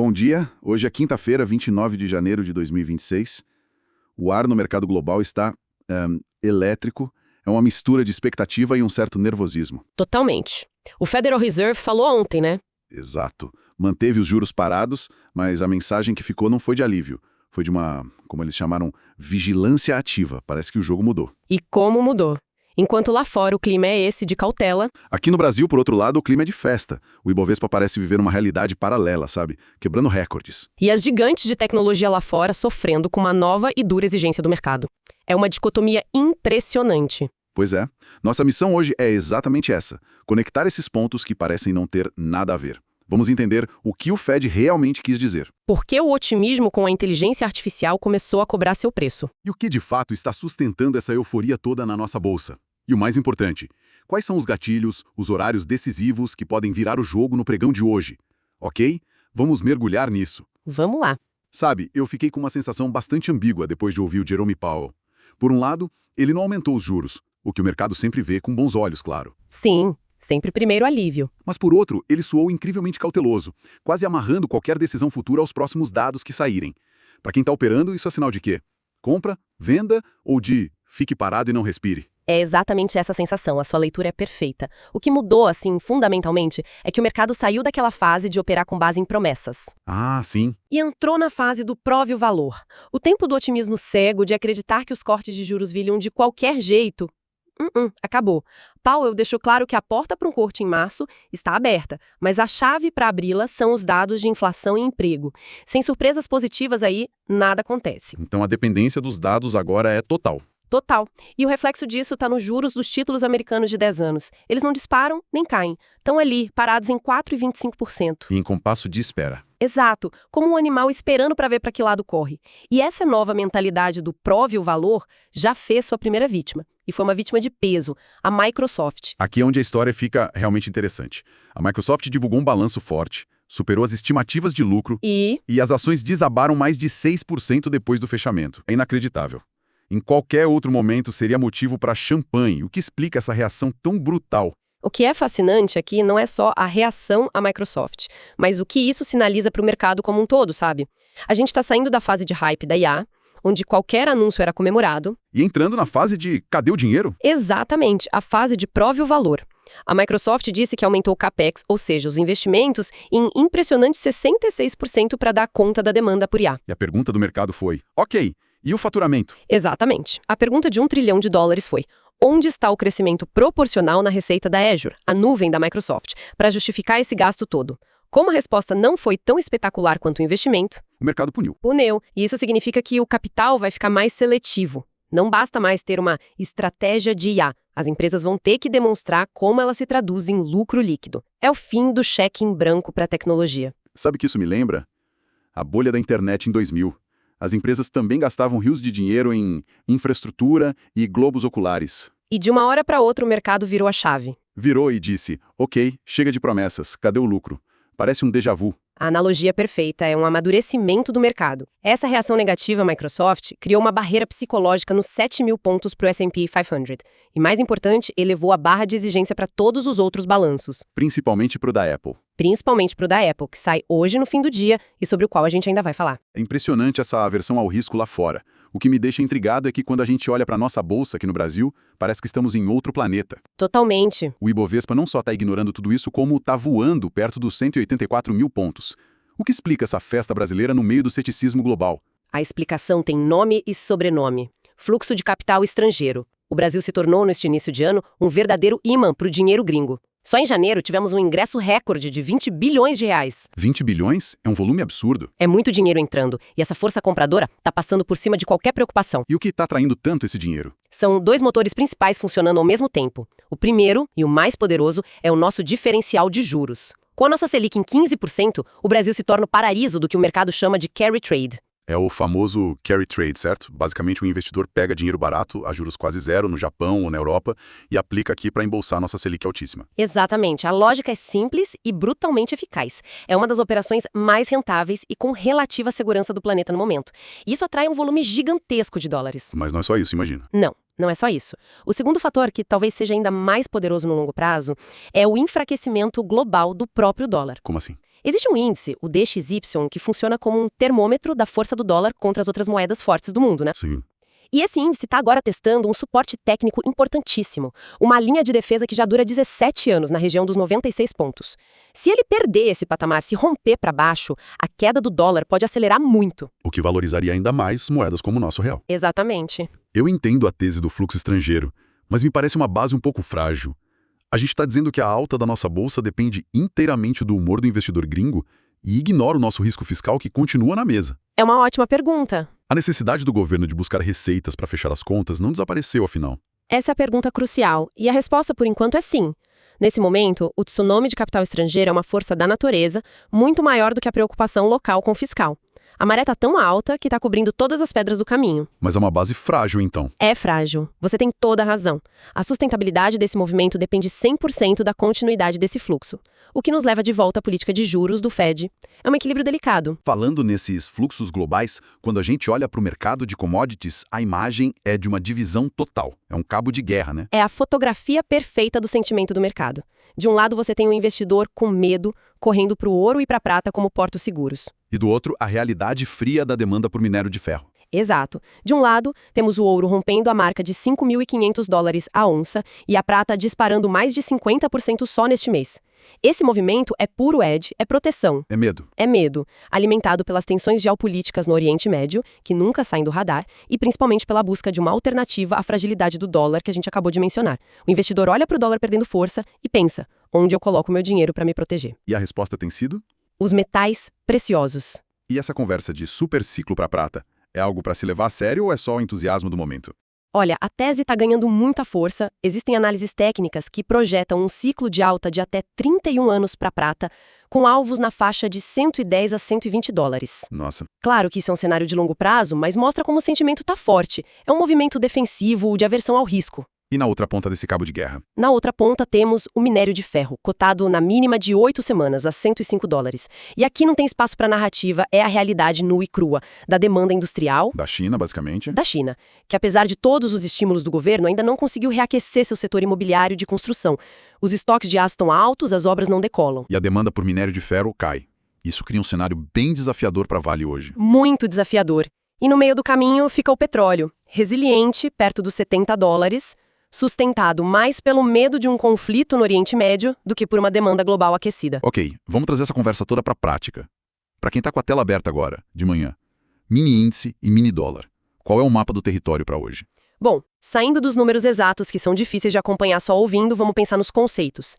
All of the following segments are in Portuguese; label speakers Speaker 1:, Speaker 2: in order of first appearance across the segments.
Speaker 1: Bom dia, hoje é quinta-feira, 29 de janeiro de 2026. O ar no mercado global está elétrico, é uma mistura de expectativa e um certo nervosismo.
Speaker 2: Totalmente. O Federal Reserve falou ontem, né?
Speaker 1: Exato. Manteve os juros parados, mas a mensagem que ficou não foi de alívio. Foi de uma, como eles chamaram, vigilância ativa. Parece que o jogo mudou.
Speaker 2: E como mudou. Enquanto lá fora o clima é esse de cautela.
Speaker 1: Aqui no Brasil, por outro lado, o clima é de festa. O Ibovespa parece viver uma realidade paralela, sabe? Quebrando recordes.
Speaker 2: E as gigantes de tecnologia lá fora sofrendo com uma nova e dura exigência do mercado. É uma dicotomia impressionante.
Speaker 1: Pois é. Nossa missão hoje é exatamente essa: conectar esses pontos que parecem não ter nada a ver. Vamos entender o que o Fed realmente quis dizer.
Speaker 2: Por que o otimismo com a inteligência artificial começou a cobrar seu preço?
Speaker 1: E o que de fato está sustentando essa euforia toda na nossa bolsa? E o mais importante, quais são os gatilhos, os horários decisivos que podem virar o jogo no pregão de hoje? Ok? Vamos mergulhar nisso.
Speaker 2: Vamos lá.
Speaker 1: Sabe, eu fiquei com uma sensação bastante ambígua depois de ouvir o Jerome Powell. Por um lado, ele não aumentou os juros, o que o mercado sempre vê com bons olhos, claro.
Speaker 2: Sim, sempre primeiro alívio.
Speaker 1: Mas por outro, ele soou incrivelmente cauteloso, quase amarrando qualquer decisão futura aos próximos dados que saírem. Para quem está operando, isso é sinal de quê? Compra, venda ou de fique parado e não respire?
Speaker 2: É exatamente essa sensação, a sua leitura é perfeita. O que mudou, assim, fundamentalmente, é que o mercado saiu daquela fase de operar com base em promessas.
Speaker 1: Ah, sim.
Speaker 2: E entrou na fase do prove o valor. O tempo do otimismo cego, de acreditar que os cortes de juros viriam de qualquer jeito, acabou. Powell deixou claro que a porta para um corte em março está aberta, mas a chave para abri-la são os dados de inflação e emprego. Sem surpresas positivas aí, nada acontece.
Speaker 1: Então a dependência dos dados agora é total.
Speaker 2: Total. E o reflexo disso está nos juros dos títulos americanos de 10 anos. Eles não disparam nem caem. Estão ali, parados em 4,25%.
Speaker 1: E em compasso de espera.
Speaker 2: Exato, como um animal esperando para ver para que lado corre. E essa nova mentalidade do prove o valor já fez sua primeira vítima. E foi uma vítima de peso, a Microsoft.
Speaker 1: Aqui é onde a história fica realmente interessante. A Microsoft divulgou um balanço forte, superou as estimativas de lucro
Speaker 2: E
Speaker 1: as ações desabaram mais de 6% depois do fechamento. É inacreditável. Em qualquer outro momento seria motivo para champanhe, o que explica essa reação tão brutal.
Speaker 2: o que é fascinante aqui não é só a reação à Microsoft, mas o que isso sinaliza para o mercado como um todo, sabe? A gente está saindo da fase de hype da IA, onde qualquer anúncio era comemorado.
Speaker 1: E entrando na fase de cadê o dinheiro?
Speaker 2: Exatamente, a fase de prove o valor. A Microsoft disse que aumentou o CAPEX, ou seja, os investimentos, em impressionante 66% para dar conta da demanda por IA.
Speaker 1: E a pergunta do mercado foi, ok, e o faturamento?
Speaker 2: Exatamente. A pergunta de $1 trilhão foi: onde está o crescimento proporcional na receita da Azure, a nuvem da Microsoft, para justificar esse gasto todo? Como a resposta não foi tão espetacular quanto o investimento,
Speaker 1: O mercado puniu.
Speaker 2: puneu, e isso significa que o capital vai ficar mais seletivo. Não basta mais ter uma estratégia de IA. As empresas vão ter que demonstrar como ela se traduz em lucro líquido. É o fim do cheque em branco para a tecnologia.
Speaker 1: Sabe o que isso me lembra? A bolha da internet em 2000. As empresas também gastavam rios de dinheiro em infraestrutura e globos oculares.
Speaker 2: E de uma hora para outra o mercado virou a chave.
Speaker 1: Virou e disse, ok, chega de promessas, cadê o lucro? Parece um déjà vu.
Speaker 2: A analogia perfeita é um amadurecimento do mercado. Essa reação negativa à Microsoft criou uma barreira psicológica nos 7.000 pontos para o S&P 500. E mais importante, elevou a barra de exigência para todos os outros balanços.
Speaker 1: Principalmente pro da Apple.
Speaker 2: Principalmente para o da Apple, que sai hoje no fim do dia e sobre o qual a gente ainda vai falar.
Speaker 1: É impressionante essa aversão ao risco lá fora. O que me deixa intrigado é que quando a gente olha para nossa bolsa aqui no Brasil, parece que estamos em outro planeta.
Speaker 2: Totalmente.
Speaker 1: O Ibovespa não só está ignorando tudo isso, como está voando perto dos 184 mil pontos. O que explica essa festa brasileira no meio do ceticismo global?
Speaker 2: A explicação tem nome e sobrenome. Fluxo de capital estrangeiro. O Brasil se tornou, neste início de ano, um verdadeiro imã para o dinheiro gringo. Só em janeiro tivemos um ingresso recorde de 20 bilhões de reais.
Speaker 1: 20 bilhões é um volume absurdo.
Speaker 2: É muito dinheiro entrando, e essa força compradora está passando por cima de qualquer preocupação.
Speaker 1: E o que está atraindo tanto esse dinheiro?
Speaker 2: São dois motores principais funcionando ao mesmo tempo. O primeiro, e o mais poderoso, é o nosso diferencial de juros. Com a nossa Selic em 15%, o Brasil se torna o paraíso do que o mercado chama de carry trade.
Speaker 1: É o famoso carry trade, certo? Basicamente, o investidor pega dinheiro barato, a juros quase zero, no Japão ou na Europa, e aplica aqui para embolsar nossa Selic altíssima.
Speaker 2: Exatamente. A lógica é simples e brutalmente eficaz. É uma das operações mais rentáveis e com relativa segurança do planeta no momento. Isso atrai um volume gigantesco de dólares.
Speaker 1: Mas não é só isso, imagina.
Speaker 2: Não. não é só isso. O segundo fator, que talvez seja ainda mais poderoso no longo prazo, é o enfraquecimento global do próprio dólar.
Speaker 1: Como assim?
Speaker 2: Existe um índice, o DXY, que funciona como um termômetro da força do dólar contra as outras moedas fortes do mundo, né?
Speaker 1: Sim.
Speaker 2: E esse índice está agora testando um suporte técnico importantíssimo, uma linha de defesa que já dura 17 anos na região dos 96 pontos. Se ele perder esse patamar, se romper para baixo, a queda do dólar pode acelerar muito.
Speaker 1: O que valorizaria ainda mais moedas como o nosso real.
Speaker 2: Exatamente.
Speaker 1: Eu entendo a tese do fluxo estrangeiro, mas me parece uma base um pouco frágil. A gente está dizendo que a alta da nossa bolsa depende inteiramente do humor do investidor gringo e ignora o nosso risco fiscal que continua na mesa.
Speaker 2: É uma ótima pergunta.
Speaker 1: A necessidade do governo de buscar receitas para fechar as contas não desapareceu, afinal.
Speaker 2: Essa é a pergunta crucial, e a resposta por enquanto é sim. Nesse momento, o tsunami de capital estrangeiro é uma força da natureza muito maior do que a preocupação local com o fiscal. A maré está tão alta que está cobrindo todas as pedras do caminho.
Speaker 1: Mas é uma base frágil, então.
Speaker 2: É frágil. Você tem toda a razão. A sustentabilidade desse movimento depende 100% da continuidade desse fluxo. O que nos leva de volta à política de juros do Fed. É um equilíbrio delicado.
Speaker 1: Falando nesses fluxos globais, quando a gente olha para o mercado de commodities, a imagem é de uma divisão total. É um cabo de guerra, né?
Speaker 2: É a fotografia perfeita do sentimento do mercado. De um lado, você tem um investidor com medo, correndo para o ouro e para a prata como portos seguros.
Speaker 1: E do outro, a realidade fria da demanda por minério de ferro.
Speaker 2: Exato. De um lado, temos o ouro rompendo a marca de $5.500 a onça e a prata disparando mais de 50% só neste mês. Esse movimento é puro hedge, é proteção.
Speaker 1: É medo.
Speaker 2: É medo, alimentado pelas tensões geopolíticas no Oriente Médio, que nunca saem do radar, e principalmente pela busca de uma alternativa à fragilidade do dólar que a gente acabou de mencionar. O investidor olha para o dólar perdendo força e pensa, onde eu coloco meu dinheiro para me proteger?
Speaker 1: E a resposta tem sido?
Speaker 2: Os metais preciosos.
Speaker 1: E essa conversa de super ciclo para prata, é algo para se levar a sério ou é só o entusiasmo do momento?
Speaker 2: Olha, a tese está ganhando muita força. Existem análises técnicas que projetam um ciclo de alta de até 31 anos para a prata, com alvos na faixa de $110 a $120.
Speaker 1: Nossa.
Speaker 2: Claro que isso é um cenário de longo prazo, mas mostra como o sentimento está forte. É um movimento defensivo de aversão ao risco.
Speaker 1: E na outra ponta desse cabo de guerra?
Speaker 2: Na outra ponta temos o minério de ferro, cotado na mínima de 8 semanas, a $105. E aqui não tem espaço para narrativa, é a realidade nua e crua, da demanda industrial
Speaker 1: Da China, basicamente.
Speaker 2: da China, que apesar de todos os estímulos do governo, ainda não conseguiu reaquecer seu setor imobiliário de construção. Os estoques de aço estão altos, as obras não decolam.
Speaker 1: E a demanda por minério de ferro cai. Isso cria um cenário bem desafiador para a Vale hoje.
Speaker 2: Muito desafiador. E no meio do caminho fica o petróleo, resiliente, perto dos $70, sustentado mais pelo medo de um conflito no Oriente Médio do que por uma demanda global aquecida.
Speaker 1: Ok, vamos trazer essa conversa toda para a prática. Para quem está com a tela aberta agora, de manhã, mini índice e mini dólar. Qual é o mapa do território para hoje?
Speaker 2: Bom, saindo dos números exatos que são difíceis de acompanhar só ouvindo, vamos pensar nos conceitos.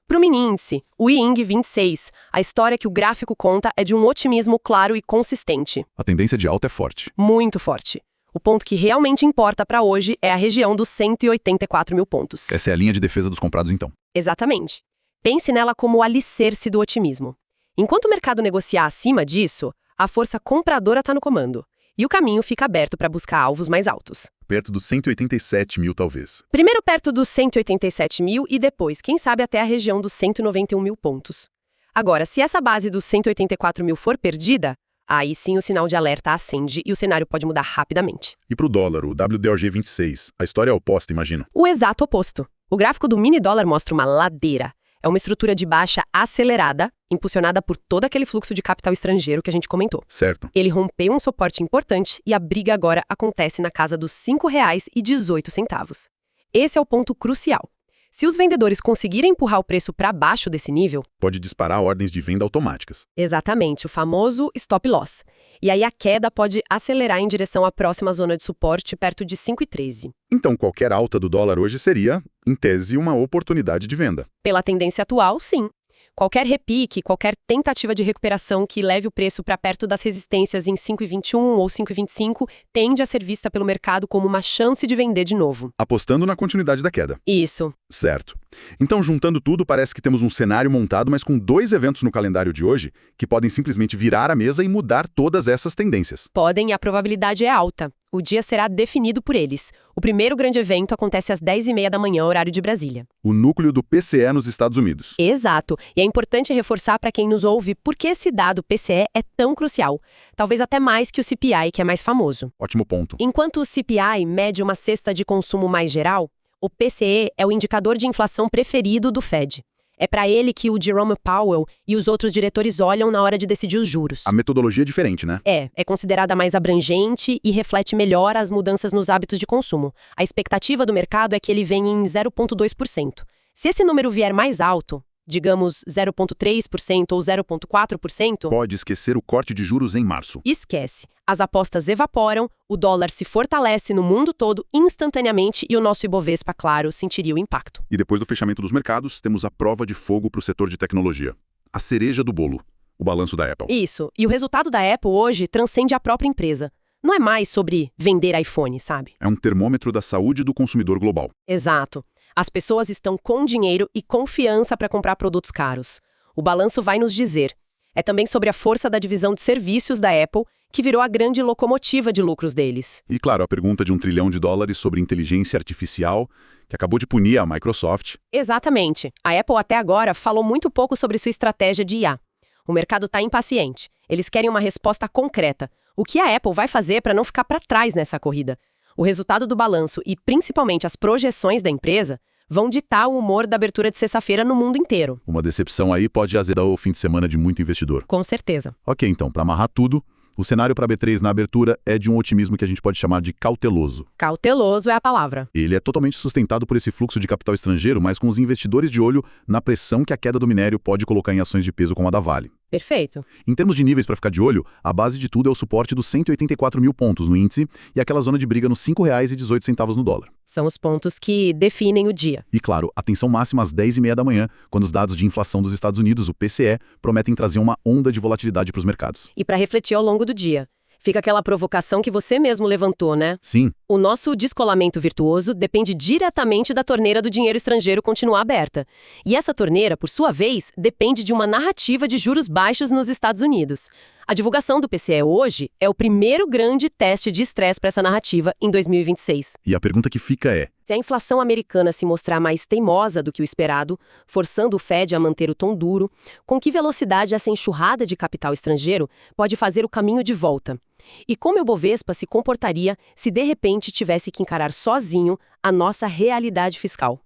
Speaker 2: Para o mini índice, o IING 26, a história que o gráfico conta é de um otimismo claro e consistente.
Speaker 1: A tendência de alta é forte.
Speaker 2: Muito forte. O ponto que realmente importa para hoje é a região dos 184 mil pontos.
Speaker 1: Essa é a linha de defesa dos comprados, então.
Speaker 2: Exatamente. Pense nela como o alicerce do otimismo. Enquanto o mercado negociar acima disso, a força compradora está no comando. E o caminho fica aberto para buscar alvos mais altos.
Speaker 1: Perto dos 187 mil, talvez.
Speaker 2: Primeiro perto dos 187 mil e depois, quem sabe, até a região dos 191 mil pontos. Agora, se essa base dos 184 mil for perdida, aí sim o sinal de alerta acende e o cenário pode mudar rapidamente.
Speaker 1: E para o dólar, o WDOG 26, a história é oposta, imagino.
Speaker 2: O exato oposto. O gráfico do mini dólar mostra uma ladeira. É uma estrutura de baixa acelerada, impulsionada por todo aquele fluxo de capital estrangeiro que a gente comentou.
Speaker 1: Certo.
Speaker 2: Ele rompeu um suporte importante e a briga agora acontece na casa dos R$ 5,18. Esse é o ponto crucial. Se os vendedores conseguirem empurrar o preço para baixo desse nível...
Speaker 1: Pode disparar ordens de venda automáticas.
Speaker 2: Exatamente, o famoso stop loss. E aí a queda pode acelerar em direção à próxima zona de suporte perto de 5,13.
Speaker 1: Então, qualquer alta do dólar hoje seria, em tese, uma oportunidade de venda.
Speaker 2: Pela tendência atual, sim. Qualquer repique, qualquer tentativa de recuperação que leve o preço para perto das resistências em 5,21 ou 5,25 tende a ser vista pelo mercado como uma chance de vender de novo.
Speaker 1: Apostando na continuidade da queda.
Speaker 2: Isso.
Speaker 1: Certo. Então, juntando tudo, parece que temos um cenário montado, mas com 2 eventos no calendário de hoje que podem simplesmente virar a mesa e mudar todas essas tendências.
Speaker 2: Podem e a probabilidade é alta. O dia será definido por eles. O primeiro grande evento acontece às 10h30 da manhã, horário de Brasília.
Speaker 1: O núcleo do PCE nos Estados Unidos.
Speaker 2: Exato. E é importante reforçar para quem nos ouve por que esse dado PCE é tão crucial. Talvez até mais que o CPI, que é mais famoso.
Speaker 1: Ótimo ponto.
Speaker 2: Enquanto o CPI mede uma cesta de consumo mais geral, o PCE é o indicador de inflação preferido do Fed. É para ele que o Jerome Powell e os outros diretores olham na hora de decidir os juros.
Speaker 1: A metodologia é diferente, né?
Speaker 2: É considerada mais abrangente e reflete melhor as mudanças nos hábitos de consumo. A expectativa do mercado é que ele venha em 0,2%. Se esse número vier mais alto, digamos 0,3% ou 0,4%,
Speaker 1: Pode esquecer o corte de juros em março.
Speaker 2: esquece. As apostas evaporam, o dólar se fortalece no mundo todo instantaneamente e o nosso Ibovespa, claro, sentiria o impacto.
Speaker 1: E depois do fechamento dos mercados, temos a prova de fogo para o setor de tecnologia. A cereja do bolo, o balanço da Apple.
Speaker 2: Isso. E o resultado da Apple hoje transcende a própria empresa. Não é mais sobre vender iPhone, sabe?
Speaker 1: É um termômetro da saúde do consumidor global.
Speaker 2: Exato. As pessoas estão com dinheiro e confiança para comprar produtos caros. O balanço vai nos dizer. É também sobre a força da divisão de serviços da Apple, que virou a grande locomotiva de lucros deles.
Speaker 1: E, claro, a pergunta de $1 trilhão sobre inteligência artificial, que acabou de punir a Microsoft.
Speaker 2: Exatamente. A Apple até agora falou muito pouco sobre sua estratégia de IA. O mercado está impaciente. Eles querem uma resposta concreta. O que a Apple vai fazer para não ficar para trás nessa corrida? O resultado do balanço e, principalmente, as projeções da empresa vão ditar o humor da abertura de sexta-feira no mundo inteiro.
Speaker 1: Uma decepção aí pode azedar o fim de semana de muito investidor.
Speaker 2: Com certeza.
Speaker 1: Ok, então, para amarrar tudo, o cenário para a B3 na abertura é de um otimismo que a gente pode chamar de cauteloso.
Speaker 2: Cauteloso é a palavra.
Speaker 1: Ele é totalmente sustentado por esse fluxo de capital estrangeiro, mas com os investidores de olho na pressão que a queda do minério pode colocar em ações de peso como a da Vale.
Speaker 2: Perfeito.
Speaker 1: Em termos de níveis para ficar de olho, a base de tudo é o suporte dos 184 mil pontos no índice e aquela zona de briga nos R$ 5,18 no dólar.
Speaker 2: São os pontos que definem o dia.
Speaker 1: E claro, atenção máxima às 10h30 da manhã, quando os dados de inflação dos Estados Unidos, o PCE, prometem trazer uma onda de volatilidade para os mercados.
Speaker 2: E para refletir ao longo do dia. Fica aquela provocação que você mesmo levantou, né?
Speaker 1: Sim.
Speaker 2: O nosso descolamento virtuoso depende diretamente da torneira do dinheiro estrangeiro continuar aberta. E essa torneira, por sua vez, depende de uma narrativa de juros baixos nos Estados Unidos. A divulgação do PCE hoje é o primeiro grande teste de estresse para essa narrativa em 2026.
Speaker 1: E a pergunta que fica é:
Speaker 2: se a inflação americana se mostrar mais teimosa do que o esperado, forçando o Fed a manter o tom duro, com que velocidade essa enxurrada de capital estrangeiro pode fazer o caminho de volta? E como o Ibovespa se comportaria se de repente tivesse que encarar sozinho a nossa realidade fiscal?